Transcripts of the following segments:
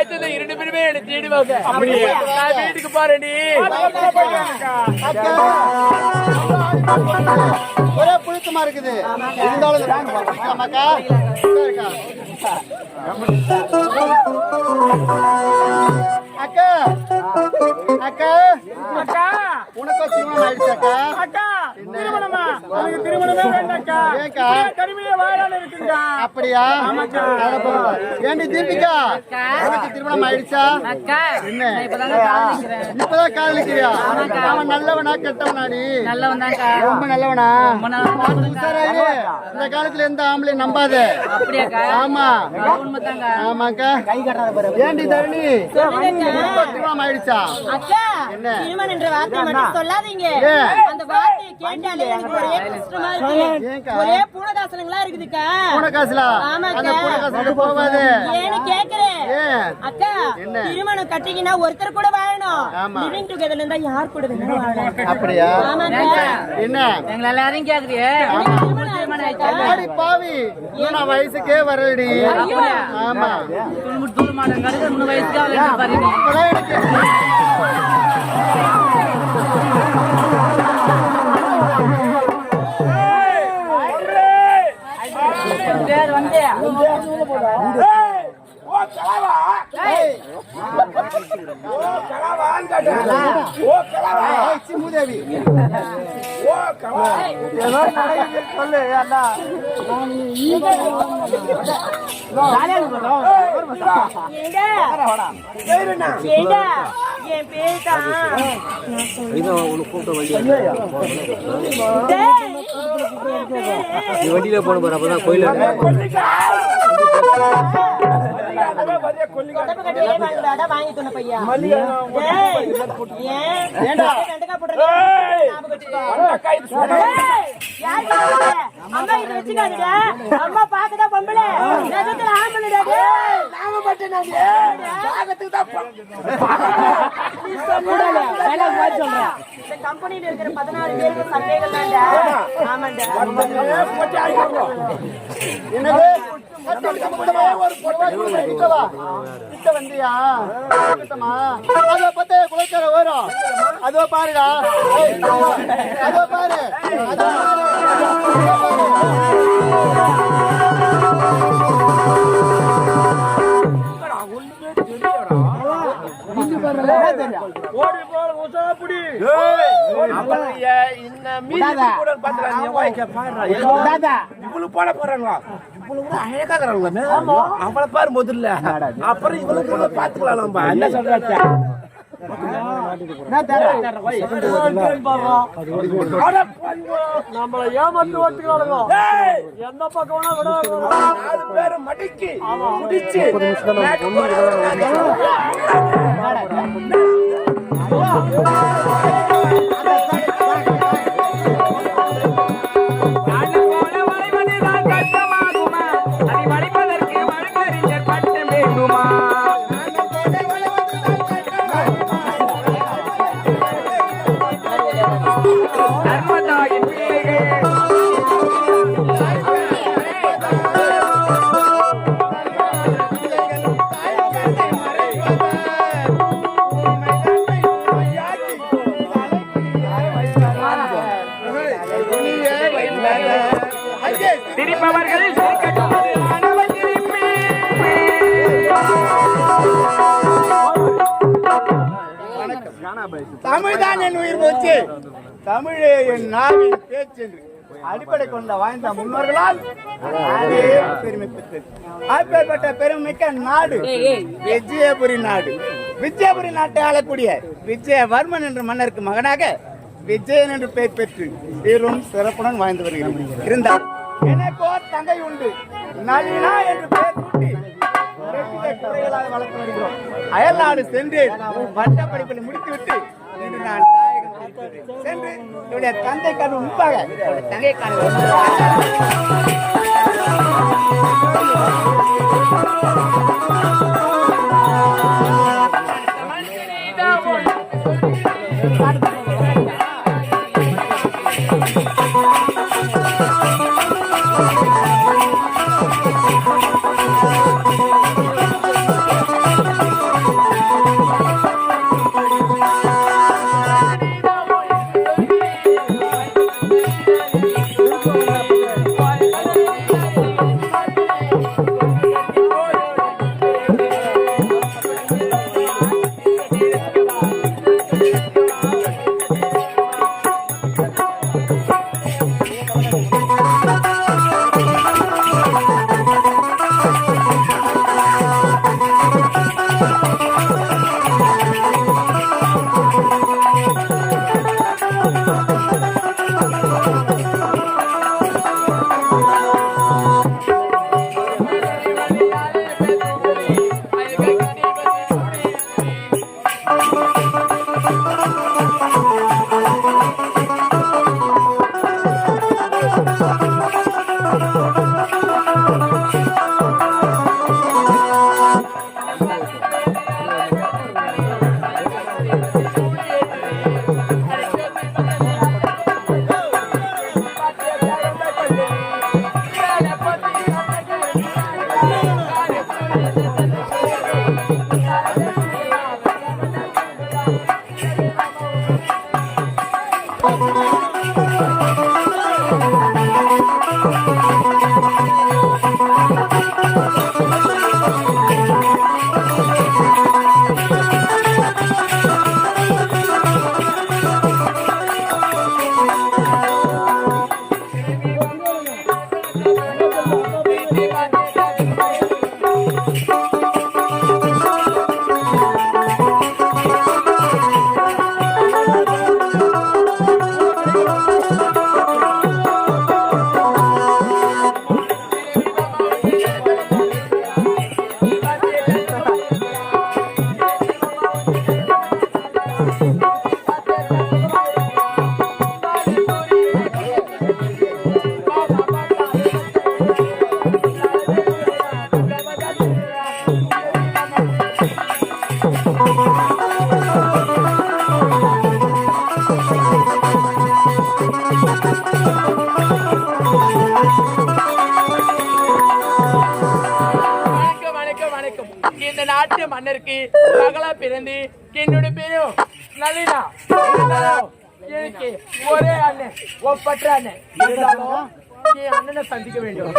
அடுத்தது 2 பேருமே என்ன தேடுவாங்க. நான் வீட்டுக்கு போறேன்டி. ஒரே புழுக்கமா இருக்குது. அக்கா அக்கா அக்கா உனக்கு திருமணம் ஆயிடுச்சாக்கா? அக்கா திருமணமா? உனக்கு திருமணமே வேண்டாக்கா. ஏக்கா கடுமையா வாழால இருக்குங்க. அப்படியா? ஏண்டி தீபிகா உனக்கு திருமணம் ஆயிடுச்சா? என்ன இப்பதான் காதலிக்கிறியா? அவன் நல்லவனா கெட்டவனாடி? ரொம்ப நல்லவனா? இந்த காலத்துல எந்த ஆம்பளை நம்பாத. ஆமா ஆமாக்கா. ஏண்டி தரணி திருமணம் ஆயிடுச்சா? என்ன திருமணம் என்ற வார்த்தை மட்டும் சொல்லாதீங்க. அந்த வார்த்தையை கேட்டாலே எனக்கு ஒரே கஷ்டமா இருக்கு. ஒரே பூனதாசனங்களா இருக்குதுக்கா. பூனகாசலா? அந்த பூனகாசலுக்கு போவாதே. ஏன்னு கேக்குறேன். அக்கா திருமணம் கட்டிக்கினா ஒருத்தர் கூட வாழணும். லிவிங் டுகெதர்ல இருந்தா யார் கூட வேணா வாழலாம். அப்படியா? ஆமாக்கா. என்ன எங்க எல்லாரும் கேக்குறியே? திருமணம் ஆயிடுச்சா? அடி பாவி நான் வயசுக்கே வரலடி. ஆமா தூள் மாட்டேங்கிறது 3 வயசுக்கு அவளை பாருங்க. பேர் வந்து வண்டியில போன பாரு. அப்பதான் கோயில அம்மா பாக்கதான் பொம்பளை கம்பெனியில இருக்கிற 14 பேருக்கு சந்தேகம் தான்டா. ஆமாண்டா. வந்தியா அதோ பத்த குலைக்கார வரும். அதோ பாருடா. அதோ பாரு. அவளை பாரு முதல்ல, அப்புறம் இவளுக்கு பாத்துக்கலாம். நம்ம என்ன சொல்றாச்சா? நம்மள ஏமாத்து ஓட்டுக்காரங்க எந்த பக்கம் பேரு மடிக்கு முடிச்சு தமிழ்தான் என் உயிர் மூச்சு, தமிழே என் நாவின் பேச்சு அடிப்படை கொண்ட வாழ்ந்த முன்னோர்களால் பெருமை பெற்றது. அப்பேற்பட்ட பெருமைக்க நாடு விஜயபுரி நாடு. விஜயபுரி நாட்டை ஆளக்கூடிய விஜயவர்மன் என்ற மன்னருக்கு மகனாக விஜயன் என்று பெயர் பெற்று சீரும் சிறப்புடன் வாழ்ந்து வருகிறார். இருந்தால் எனக்கு தங்கை உண்டு, நளினா என்று பெயர் சூட்டி குறைகளாக வளர்த்து வருகிறோம். அயல்நாடு சென்று பட்ட படிப்பை முடித்துவிட்டு இன்று நான் தாயகம் சென்று என்னுடைய தந்தை கண் முன்பாக தங்கை காண நாட்டு மன்னருக்கு மகளா பிறந்து என்னுடைய பேரும் நளினா. எனக்கு ஒரே அண்ணன், ஒப்பற்ற அண்ணன். இருந்தாலும் என் அண்ணனை சந்திக்க வேண்டும்.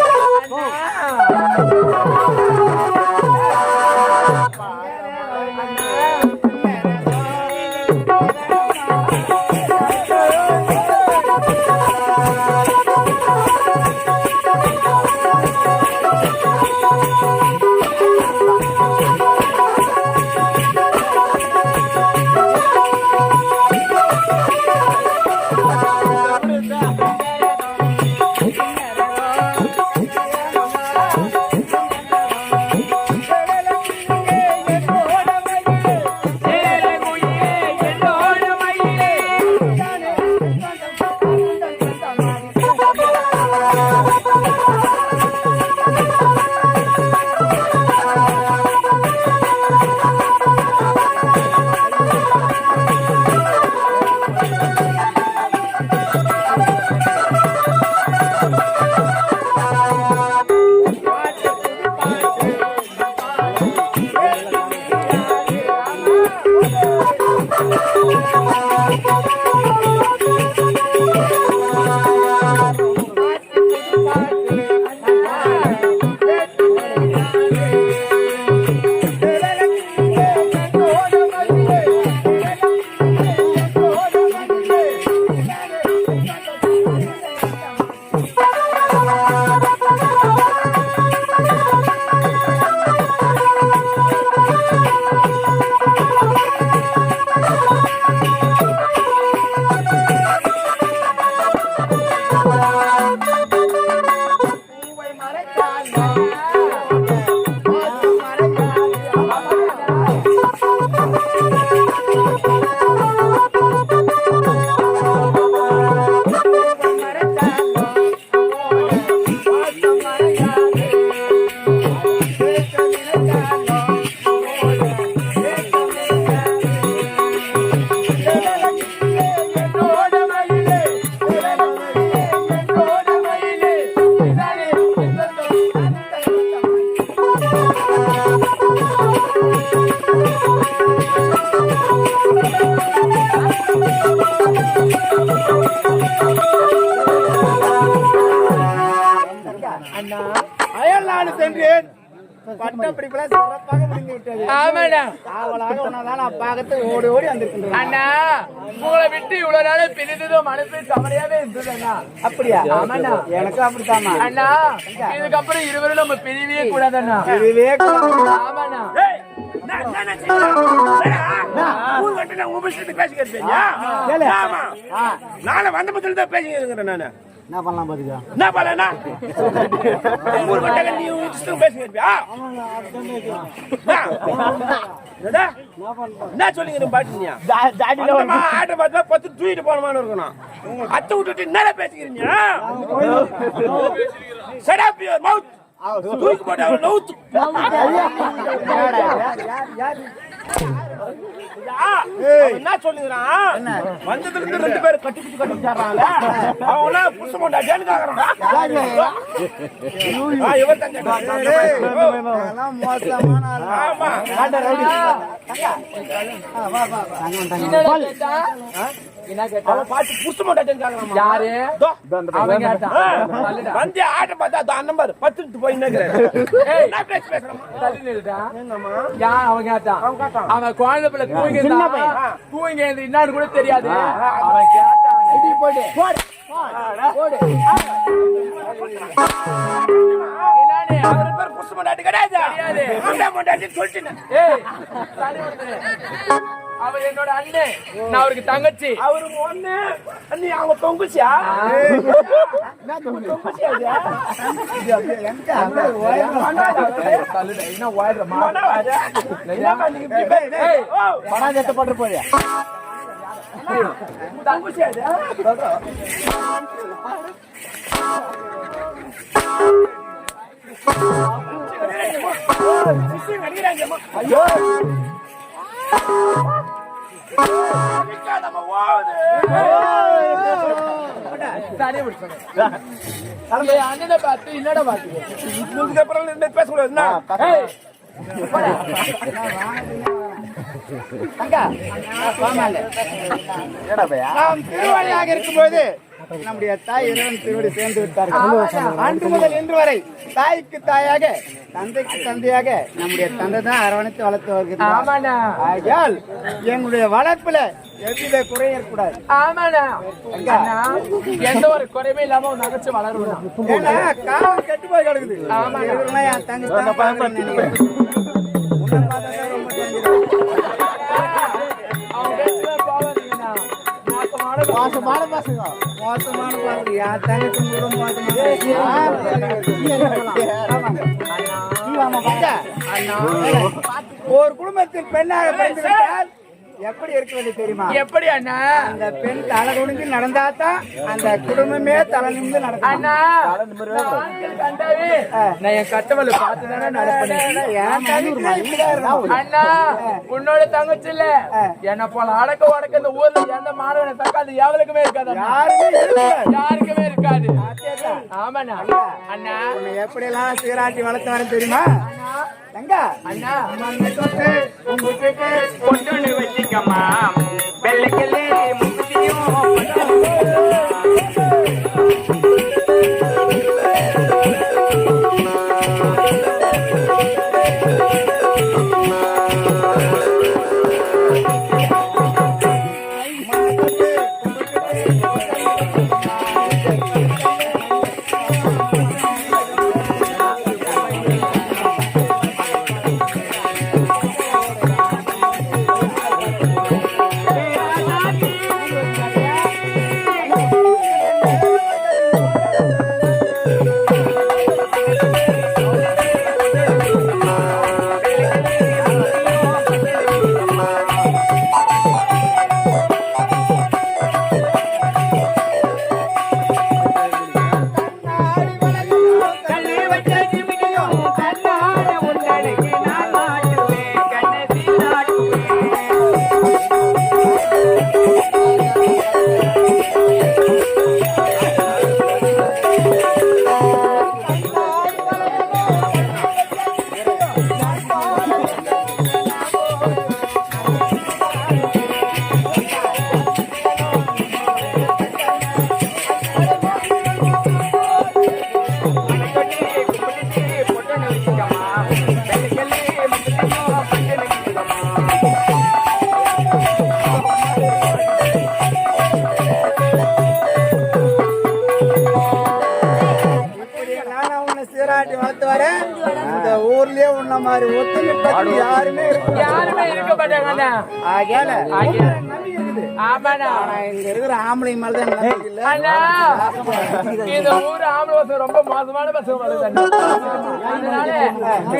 அயல்நாடு சென்றேன். பட்டப்படிப்புல சிறப்பாக முடிந்து விட்டது. ஆமாடா. அவளாக உன்னதான் நான் பார்க்கறதுக்கு ஓடி ஓடி வந்திருக்கின்றேன். அண்ணா, உங்களை விட்டு இவ்வளவு நாள் பிரிந்ததோ மனசு கவலையாவே இருந்ததுண்ணா. அப்படியா? ஆமாண்ணா. எனக்கு அப்படித்தாமா. அண்ணா, இதுக்கப்புறம் இருவரும் நம்ம பிரியவே கூடாதண்ணா. இதுவே ஆமாண்ணா. நானே வந்த பத்தில தான் பேசிக்கிறேன். நானு என்ன பண்ணலாம் பாத்துக்கா? என்ன பண்ணா ஊர் கட்டங்க நீ இஷ்டம் பேசிக்கிறியா? என்ன சொல்லிங்க பாட்டுனியா? ஆட்ட பார்த்தா 10 தூக்கிட்டு போனமான இருக்கணும். அத்தை விட்டுட்டு என்ன பேசிக்கிறீங்க? Shut up your mouth. தூக்கி போட்டு அவன் நவுத்து. என்ன சொல்லுங்கிறான்? வந்ததுல இருந்து 2 பேர் கட்டிக்கிட்டு கட்டிச்சாராங்க. அவங்கள புடிச்ச மாட்டான்னு கேக்குறான். இவன் தான் மோசமான ஆமா. என்ன கேட்டா? அவன் பாத்து புடிச்ச மாட்டான்னு கேக்குறான். யாரு? அவன் கேட்டான். வந்து ஆட்ட பார்த்தா அந்த நம்பர் 10 போய் நிக்கிறேன். என்ன பேசுறான்? தள்ளி நில்லுடா. யார் அவன் கேட்டான்? அவன் குழந்தை பிள்ளை தூங்கி என்னன்னு கூட தெரியாது. அவன் கேட்டான். போடு போடு. என்னன்னு? அவர் பேர் புடிச்ச மாட்டாட்டு கிடையாது. ஆண்டா மாட்டான்னு சொல்லிட்டேன். ஏய், தள்ளி விடுறே. அவர் என்னோட அண்ணன், நான் அவருக்கு தங்கச்சி. அவரு ஒண்ணு நீ அவங்க தொங்குச்சியா? பணம் போறியா? ஐயோ அண்ணனை பார்த்து என்னடா பாத்து பேசக்கூடாது. நாம் திருவாணியாக இருக்கும்போது நம்முடைய தாய் இறைவன் திருவடி சேர்ந்து விட்டார்கள். அன்று முதல் இன்று வரை தாய்க்கு தாயாக தந்தைக்கு தந்தையாக நம்முடைய தந்தை தான் அரவணைத்து வளர்த்து வருகிறார். ஆகையால் எங்களுடைய வளர்ப்புல எவ்வித குறையும் இருக்கக்கூடாது. எந்த ஒரு குறைவே இல்லாம நகைச்சு வளருவோம். ஏன்னா காலம் கெட்டு போய் கிடக்குது. என் தங்கச்சி மோசமான பசங்க மோசமான பசங்க யார் தங்கச்சி ஒரு குடும்பத்தில் பெண்ணாக பிறந்துவிட்டால் எப்படி இருக்க வேண்டிய தெரியுமா? எப்படி அண்ணா? அந்த பெண் தலை குனிஞ்சு நடந்தாதான் அந்த குடும்பமே தலை நிமிந்து நடக்கும். அண்ணா நான் என் கட்டவளை பார்த்துதானே நடப்பேன். அண்ணா உன்னோட தங்கச்சி இல்ல என்ன போல அடக்க உடக்க இந்த ஊர்ல எந்த மாணவனை தக்காது எவளுக்குமே இருக்காது. யாருக்குமே இருக்காது. ஆமாண்ணா. அண்ணா உன்னை எப்படி எல்லாம் சீராட்டி வளர்த்து வரேன் தெரியுமா? அண்ணா பொண்ணு வச்சுக்கம்மா வெள்ளைக்கல்லே முக்கியம் யாருமே இருக்க மாட்டாங்க. இங்க இருக்கிற ஆம்பளை மேலதான் இந்த ஊர் ஆம்பளை பசங்க ரொம்ப மோசமான பசங்க வருது.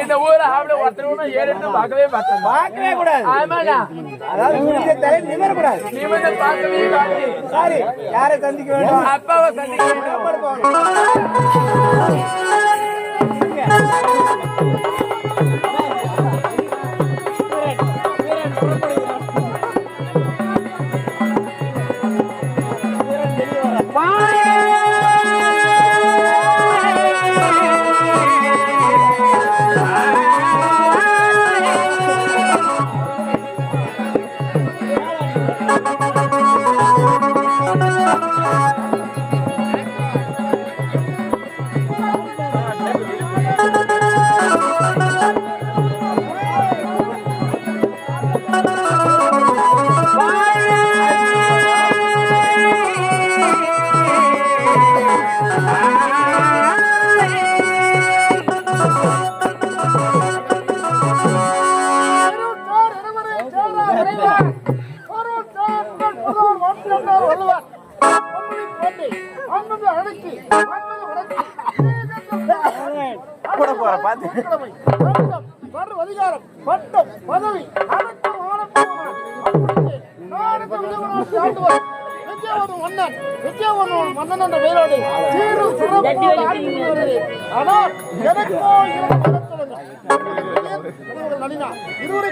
இந்த ஊர் ஆம்பளை ஒருத்தர் ஏறி பார்க்கவே கூடாது. ஆமாண்ணா. அதாவது நிமிரக்கூடாது. நிமிர்ந்து பார்க்கவே கூடாது. சாரி யாரை சந்திக்க வேண்டும்? அப்பாவை சந்திக்க அதிகாரம் பட்டம் பதவி மன்னன் என்ற பெயரோடு ஆனால் எனக்கோ இருவரை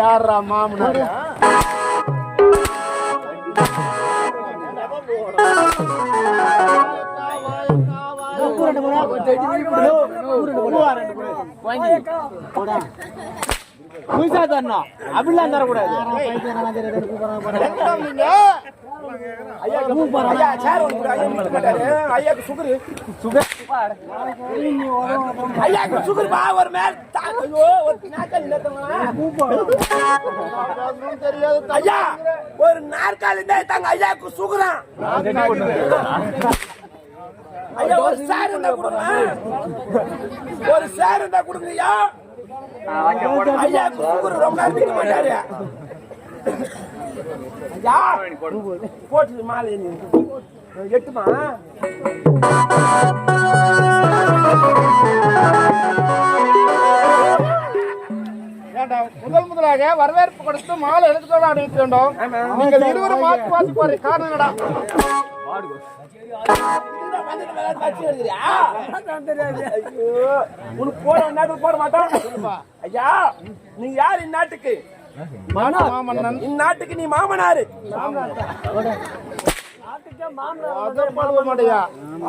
யாரா மாமனார்? அப்படிலாம் தரக்கூடாது. ஐயாக்கு சுகரு ஐயாக்கு சுகர் பா ஒரு மேல் ஒரு தெரியாது ஐயா ஒரு நாற்காலி தாங்க ஐயாக்கு சுகரான் ஐயா ஒரு சேர் இருந்தா கொடுங்க ஒரு சேர் இருந்தா கொடுங்க ஐயா ஐயாக்கு சுகர் ரொம்ப நிக்க மாட்டாரு ஐயா போட்டு மாலை எட்டுமா முதலாக வரவேற்பு கொடுத்து மாலை எடுத்துக்கொள்ள அனுப்பி வேண்டும். நீங்கள் இருவரும் மாற்றி மாற்றி போற காரணங்கடா உனக்கு போட நாட்டுக்கு போட மாட்டோம் ஐயா நீ யார் இந்நாட்டுக்கு மாமன்னன்? இந்நாட்டுக்கு நீ மாமனாரு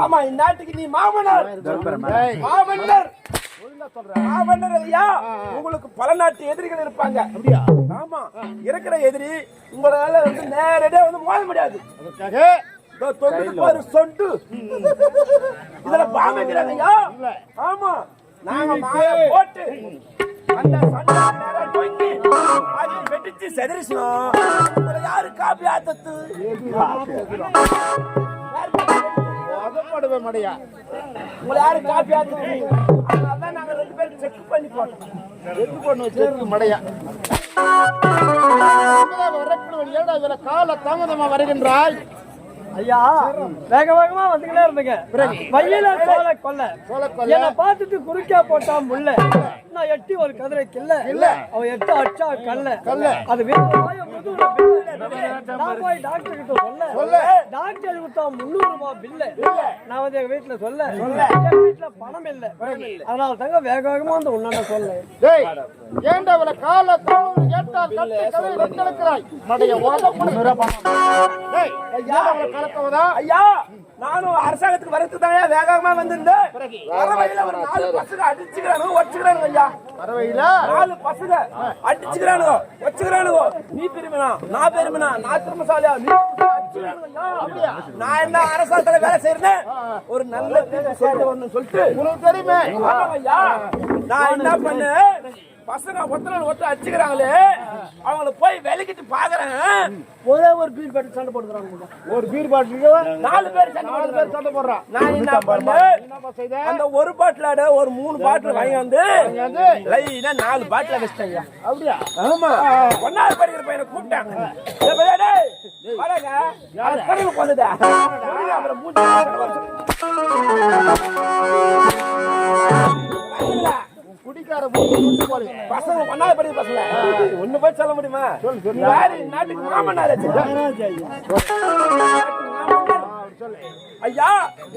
ஆமா இந்நாட்டுக்கு நீ மாமனார் மாமன்னர் மாமன்னர் ஐயா உங்களுக்கு பல நாட்டு எதிரிகள் இருப்பாங்க ஆமா இருக்கிற எதிரி உங்களால வந்து நேரடியா வந்து மோத முடியாது சொண்டு இதுல பாமைக்கிறாங்க ஐயா ஆமா நாங்க மாய போட்டு அந்த சண்டை போய்க்கு அது வெட்டிச்சு செதறிச்சோம் உங்களை யாரு காப்பி ஆத்தத்து மடையா உங்களை யாரு காப்பி ஆத்தத்து அதான் நாங்க ரெண்டு பேரும் செக் பண்ணி போட்டோம் மடையா கால தாமதமா வருகின்றாய் ஐயா வேக வேகமா வந்துகிட்டே இருந்தீங்க வயல சோழ கொல்ல என்ன பார்த்துட்டு குறுக்கா போட்டா முல்ல நான் எட்டி ஒரு கதிரை கில்ல அவன் எட்டு அச்சா கல்ல அது நான் போய் டாக்டர் கிட்ட சொல்ல டாக்டர் கொடுத்தா 300 ரூபாய் பில்லு நான் வந்து எங்க வீட்டுல சொல்ல எங்க வீட்டுல பணம் இல்ல அதனால தாங்க வேக வேகமா வந்து உன்னாண்ட சொல்ல ஏண்டா அவளை கால தாமதம் கேட்டால் கத்துக்கிறாய் மடைய ஐயா நானும் அரசாங்கத்துக்கு வரத்துக்கு தான் வேகமா வந்திருந்தேன் வர வழியில ஒரு 4 பசங்க அடிச்சுக்கிறானுங்க வச்சுக்கிறானுங்க ஐயா வர வழியில 4 பசங்க அடிச்சுக்கிறானுங்க வச்சுக்கிறானுங்க நீ பெருமைனா நான் பெருமைனா நான் திருமசாலியா நீ அடிச்சுக்கிறானுங்க நான் என்ன அரசாங்கத்துல வேலை செய்யறேன் ஒரு நல்ல பேரை சேர்த்து வரணும்னு சொல்லிட்டு உனக்கு தெரியுமே ஐயா நான் என்ன பண்ணேன் பசங்க ஒருத்தர் அடிச்சுக்கிறாங்களே அவங்கள போய் விலைக்கிட்டு பாக்குறேன் ஒரே ஒரு பீர் பாட்டில் சண்டை போட்டுக்கிறாங்க ஒரு பீர் பாட்டில் 4 பேர் சண்டை போடுறான் நான் என்ன பண்ணேன் அந்த ஒரு பாட்டில் ஒரு 3 பாட்டில் வாங்கி வந்து லைனா 4 பாட்டில் வச்சிட்டாங்க அப்படியா ஆமா ஒன்னாவது படிக்கிற பையனை கூப்பிட்டாங்க அப்புறம் குடிக்கார பசங்க ஒன்னாவது படிக்கிற பசங்க ஒண்ணு போய் சொல்ல முடியுமா யாரு நாட்டுக்கு மாமனார் ஐயா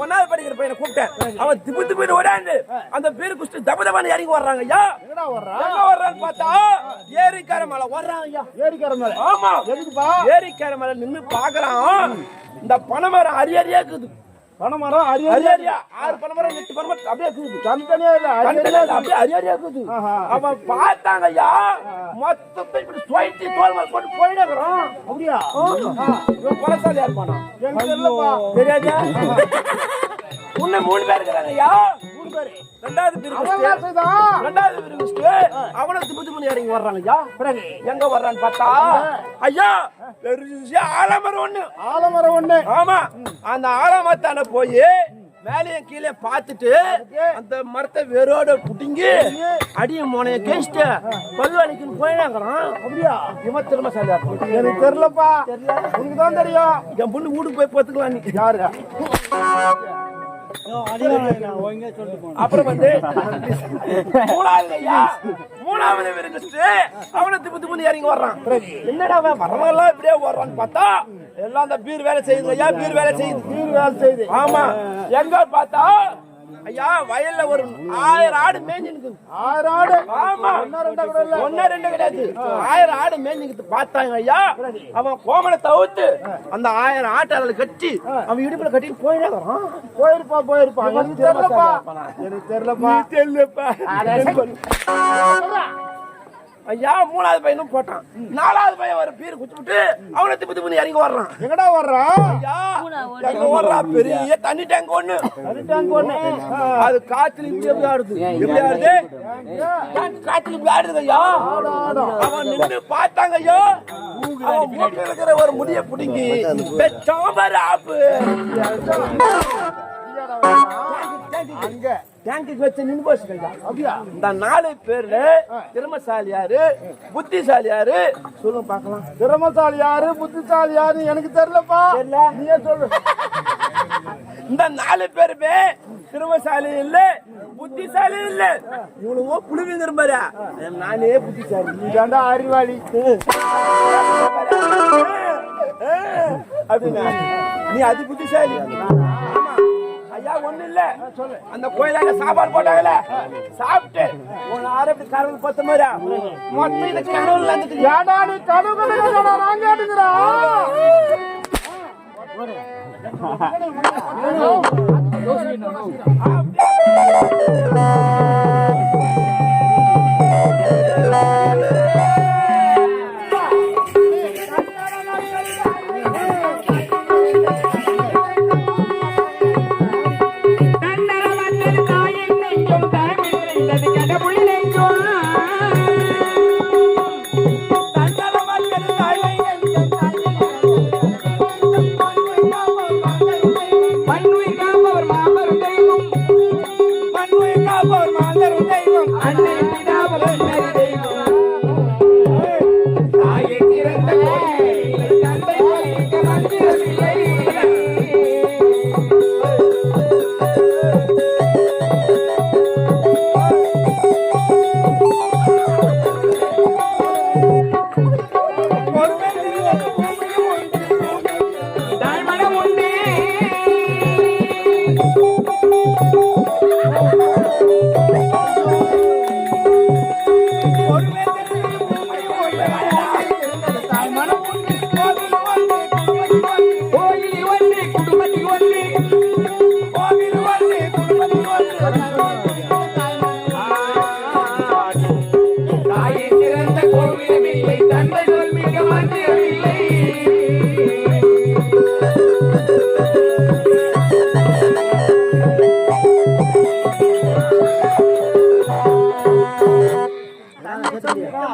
ஒன்னாவது படிக்கிற பையனை கூப்பிட்டேன் அவன் திப்பு திப்பு ஓடாண்டு அந்த பேரு குஸ்து தபதபான்னு இறங்கி வர்றாங்க ஐயா எங்க வர்றான்னு பார்த்தா ஏரிக்கார மேல வர்றான் ஐயா ஏரிக்கார மேல ஆமா எதுக்குப்பா ஏரிக்கார மேல நின்னு பாக்குறான் இந்த பனைமரம் அரியறியா இருக்குது பனைமரம் அரியறியா 6 பனைமரம் 8 பனைமரம் அப்படியே இருக்குது தனித்தனியா இல்ல அப்படியே அரியறியா இருக்குது அவன் பார்த்தாங்க ஐயா மொத்தத்தை இப்படி சுவைத்து தோல் மேல போட்டு போயிடுறான் அப்படியா இவன் பலசாலியா இருப்பானா எனக்கு தெரியலப்பா தெரியாதா உன்ன 3 பேர் இருக்காங்க ஐயா 3 பேர் ரெண்டாவது பேர் குஸ்து அவன திப்பு இறங்கி வர்றாங்க ஐயா பிறகு எங்க வர்றான்னு பார்த்தா ஐயா பெரிய ஆலமரம் ஒண்ணு ஆமா அந்த ஆலமரத்தான போய் மேலையும் கீழே பார்த்துட்டு அந்த மரத்தை வேரோட புட்டிங்கி அடிய மோனைய கேசிட்டு பல்வாணிக்குன்னு போயிடாங்கிறான் அப்படியா இவன் திரும்ப சரியா எனக்கு தெரியலப்பா உனக்கு தான் தெரியும் என் பொண்ணு வீட்டுக்கு போய் பார்த்துக்கலாம் நீ யாருங்க அப்புறம் வந்து மூணாவது அவனை திப்பு இறங்கி வர்றான் என்னடா வரவெல்லாம் இப்படியே வர்றான்னு பார்த்தா எல்லாம் அந்த பீர் வேலை செய்யுது ஐயா பீர் வேலை செய்யுது ஆமா எங்க பார்த்தா ஐயா வயல்ல ஒரு 1000 ஆடு மேய்ஞ்சிருக்கு. 6 ஆடு. ஆமா, ஒன்னா ரெண்டு கிடையாது, 1000 ஆடு மேய்ஞ்சிக்கிட்டு பார்த்தாங்க ஐயா. அவன் கோமனை தவிர்த்து அந்த 1000 ஆட்டாளர்களை கட்டி அவன் இடுப்புல கட்டிட்டு போயிட்டே வரான். போயிருப்பா எனக்கு தெரியலப்பா. ஐயா 3வது பையனும் போட்டான். 4வது பையன் ஒரு பீர் குடிச்சுட்டு அவனை திப்பு பண்ணி இறங்கி வர்றான். எங்கடா வர்றான்? ஐயா எங்க வர்றான்? பெரிய தண்ணி டேங்க் ஒண்ணு. அது காத்துல இப்படி ஆடுது. எப்படி ஆடுது? காத்துல இப்படி ஆடுது ஐயா. அவன் நின்று பார்த்தாங்க ஐயா. அவன் மூக்கில் இருக்கிற ஒரு முடிய பிடிங்கி சாம்பார் ஆப்பு அங்க டேங்க்கு வச்சு நின்று போச்சு. இந்த 4 பேர்ல திறமசாலி யாரு, புத்திசாலி யாரு சொல்லுங்க பாக்கலாம். திறமசாலி யாரு, புத்திசாலி யாரு எனக்கு தெரியலப்பா. நீயே சொல்லு. இந்த 4 பேருமே திறமசாலி இல்ல, புத்திசாலி இல்ல. இவ்வளவோ புழுவி திரும்பாரு. நானே புத்திசாலி, நீ தாண்டா அறிவாளி. அப்படின்னா நீ அதி புத்திசாலி. ஐயா ஒண்ணு இல்ல, அந்த கோயிலாக சாப்பாடு போட்டாங்கல்ல, சாப்பிட்டு உன் ஆரம்பி கரவு பத்த மாதிரி மொத்தம் இந்த கனவுல வந்துட்டு ஏடா நீ கனவு நான் கேட்டுக்கிறா.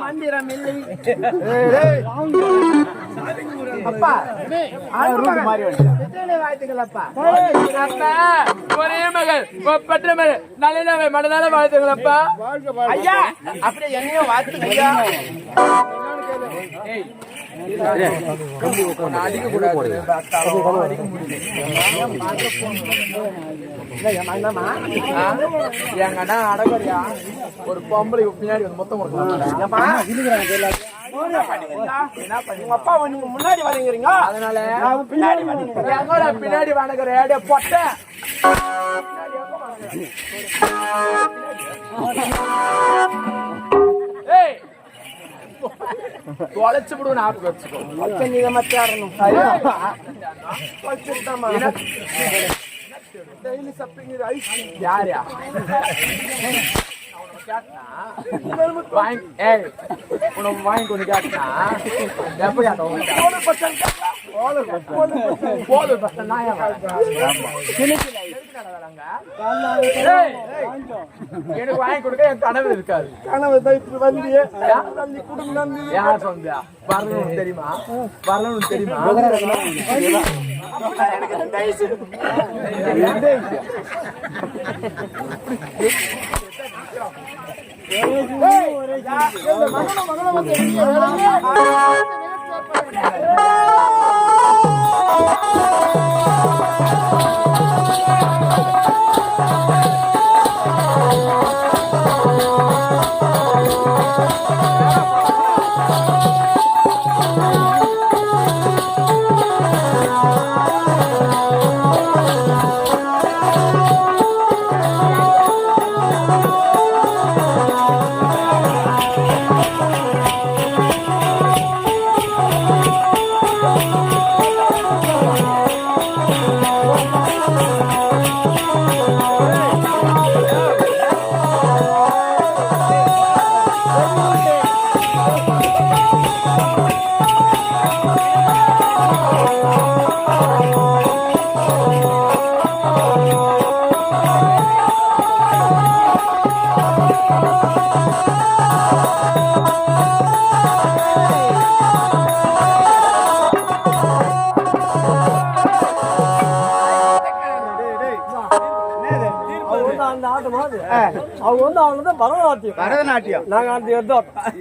மந்திரம் இல்லை. அப்பா வாழ்த்துக்களப்பா. ஒரே மகள் பெற்ற மகள் நல்ல மனதால வாழ்த்துங்களப்பா. ஐயா அப்படியே என்னையும் வாழ்த்துக்கய்யா. அடிக்க கூடாது. எங்கன்னா அடகறியா ஒரு பொம்பளை பின்னாடி வந்து மொத்தம் உங்க அப்பா நீங்க முன்னாடி வரீங்க, அதனால பின்னாடி பின்னாடி வணங்குற பொட்ட தொலைச்சு விடுவோம். ஞாபகம் வச்சுக்கோ. நீங்க மத்தாரணும் யாரியா வாங்கி கொண்டு கேட்டா எப்படி எனக்கு வாங்கி கொடுக்க என் கனவு இருக்காது. கனவு வந்தியே குடும்பம் யார் சொன்னா வரணும் தெரியுமா? வரணும் தெரியுமா? மகன வந்து அவங்க வந்து அந்த ஆட்டமாவது அவங்க வந்து அவங்க தான் பரதநாட்டியம் பரதநாட்டியம் நாங்க அந்த யுத்தம்